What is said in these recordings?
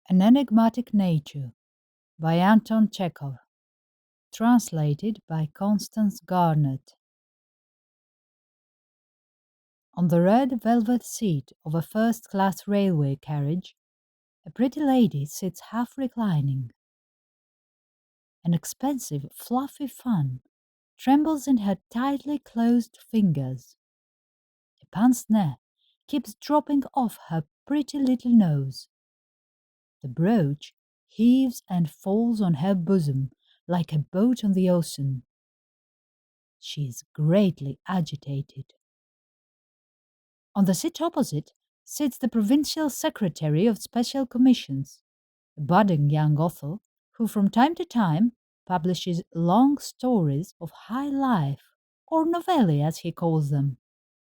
An Enigmatic Nature by Anton Chekhov, translated by Constance Garnett. On the red velvet seat of a first-class railway carriage, a pretty lady sits half reclining. An expensive, fluffy fan trembles in her tightly closed fingers. A pince-nez keeps dropping off her pretty little nose. The brooch heaves and falls on her bosom like a boat on the ocean. She is greatly agitated. On the seat opposite sits the provincial secretary of special commissions, a budding young author who from time to time publishes long stories of high life, or novelli as he calls them,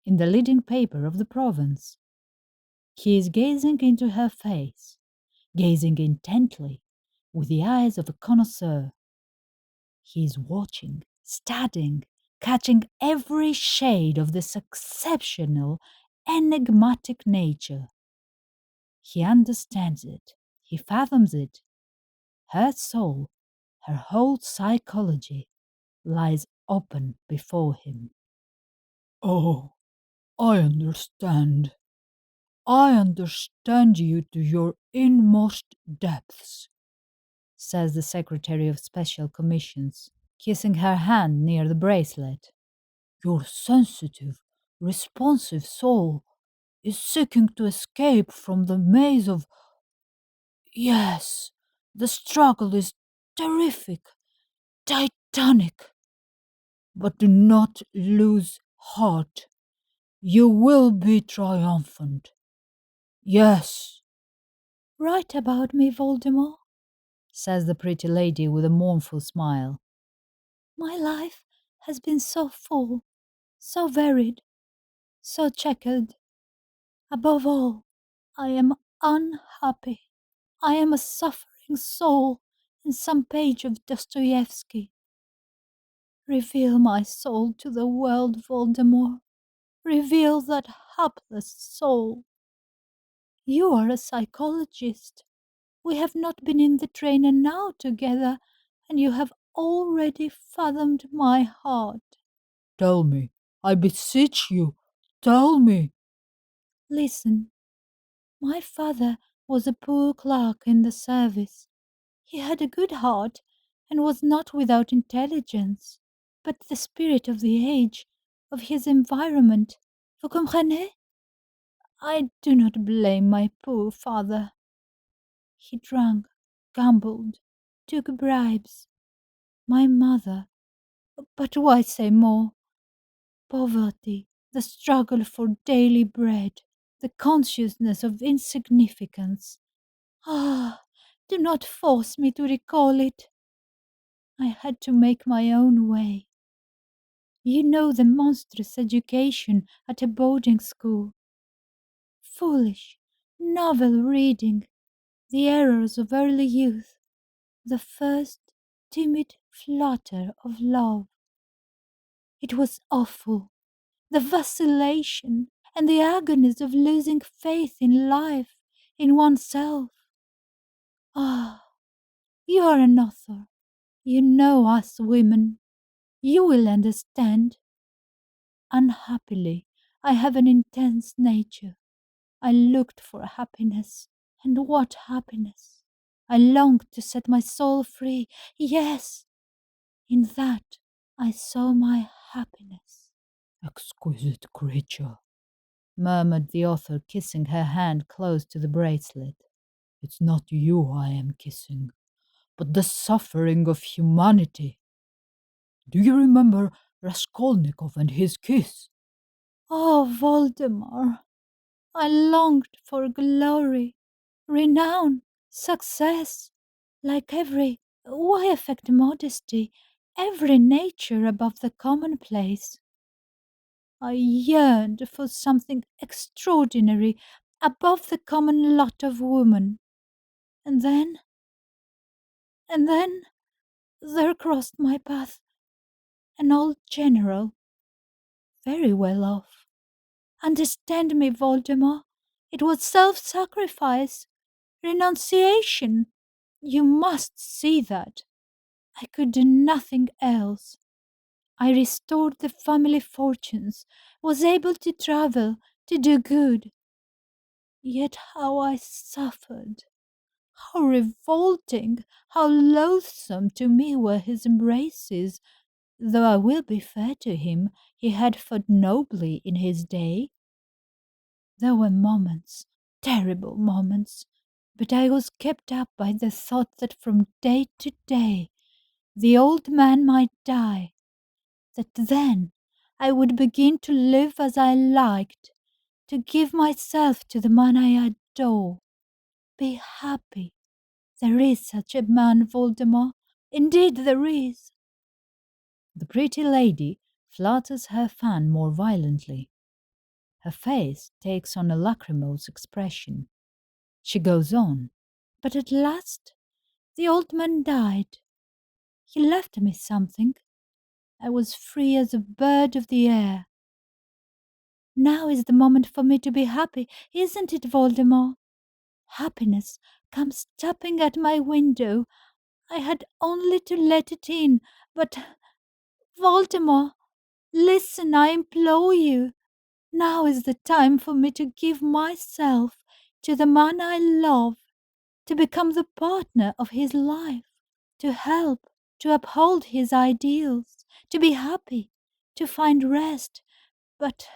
in the leading paper of the province. He is gazing into her face, gazing intently, with the eyes of a connoisseur. He is watching, studying, catching every shade of this exceptional, enigmatic nature. He understands it, he fathoms it. Her soul, her whole psychology, lies open before him. Oh, I understand. I understand you to your inmost depths, says the Secretary of Special Commissions, kissing her hand near the bracelet. Your sensitive, responsive soul is seeking to escape from the maze of. Yes, the struggle is terrific, titanic. But do not lose heart. You will be triumphant. Yes. Write about me, Voldemort, says the pretty lady with a mournful smile. My life has been so full, so varied, so checkered. Above all, I am unhappy. I am a suffering soul in some page of Dostoevsky. Reveal my soul to the world, Voldemort. Reveal that hapless soul. You are a psychologist. We have not been in the train an hour together, and you have already fathomed my heart. Tell me, I beseech you, tell me. Listen, my father was a poor clerk in the service. He had a good heart and was not without intelligence, but the spirit of the age, of his environment, vous comprenez? I do not blame my poor father. He drank, gambled, took bribes. My mother, but why say more? Poverty, the struggle for daily bread, the consciousness of insignificance. Ah, do not force me to recall it. I had to make my own way. You know the monstrous education at a boarding school. Foolish, novel reading, the errors of early youth, the first timid flutter of love. It was awful, the vacillation and the agonies of losing faith in life, in oneself. Ah, you are an author. You know us women. You will understand. Unhappily, I have an intense nature. I looked for happiness, and what happiness! I longed to set my soul free. Yes, in that I saw my happiness. Exquisite creature, murmured the author, kissing her hand close to the bracelet. It's not you I am kissing, but the suffering of humanity. Do you remember Raskolnikov and his kiss? Oh, Voldemar, I longed for glory, renown, success, like every, why affect modesty, every nature above the commonplace. I yearned for something extraordinary above the common lot of woman. And then, there crossed my path an old general, very well off. Understand me, Voldemar, it was self-sacrifice. Renunciation! You must see that. I could do nothing else. I restored the family fortunes, was able to travel, to do good. Yet how I suffered! How revolting, how loathsome to me were his embraces, though I will be fair to him, he had fought nobly in his day. There were moments, terrible moments, but I was kept up by the thought that from day to day the old man might die, that then I would begin to live as I liked, to give myself to the man I adore. Be happy. There is such a man, Voldemort. Indeed there is. The pretty lady flutters her fan more violently. Her face takes on a lachrymose expression. She goes on. But at last the old man died. He left me something. I was free as a bird of the air. Now is the moment for me to be happy, isn't it, Voldemort? Happiness comes tapping at my window. I had only to let it in, but Voldemort, listen, I implore you. Now is the time for me to give myself to the man I love, to become the partner of his life, to help, to uphold his ideals, to be happy, to find rest. But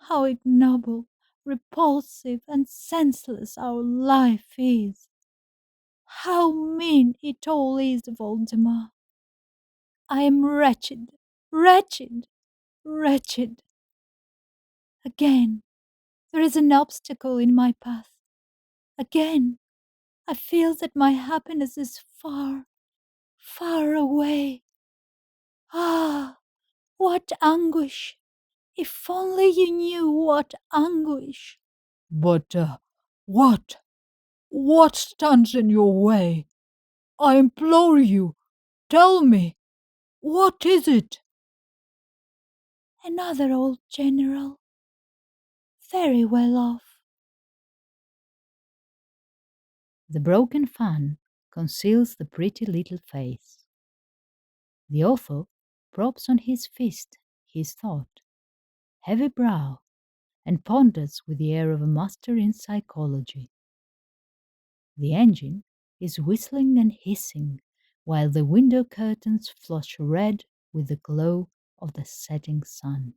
how ignoble, repulsive, and senseless our life is! How mean it all is, Voldemort! I am wretched, wretched, wretched. Again, there is an obstacle in my path. Again, I feel that my happiness is far, far away. Ah, what anguish! If only you knew what anguish! But what? What stands in your way? I implore you, tell me, what is it? Another old general, very well off. The broken fan conceals the pretty little face. The author props on his fist his thought, heavy brow, and ponders with the air of a master in psychology. The engine is whistling and hissing, while the window curtains flush red with the glow of the setting sun.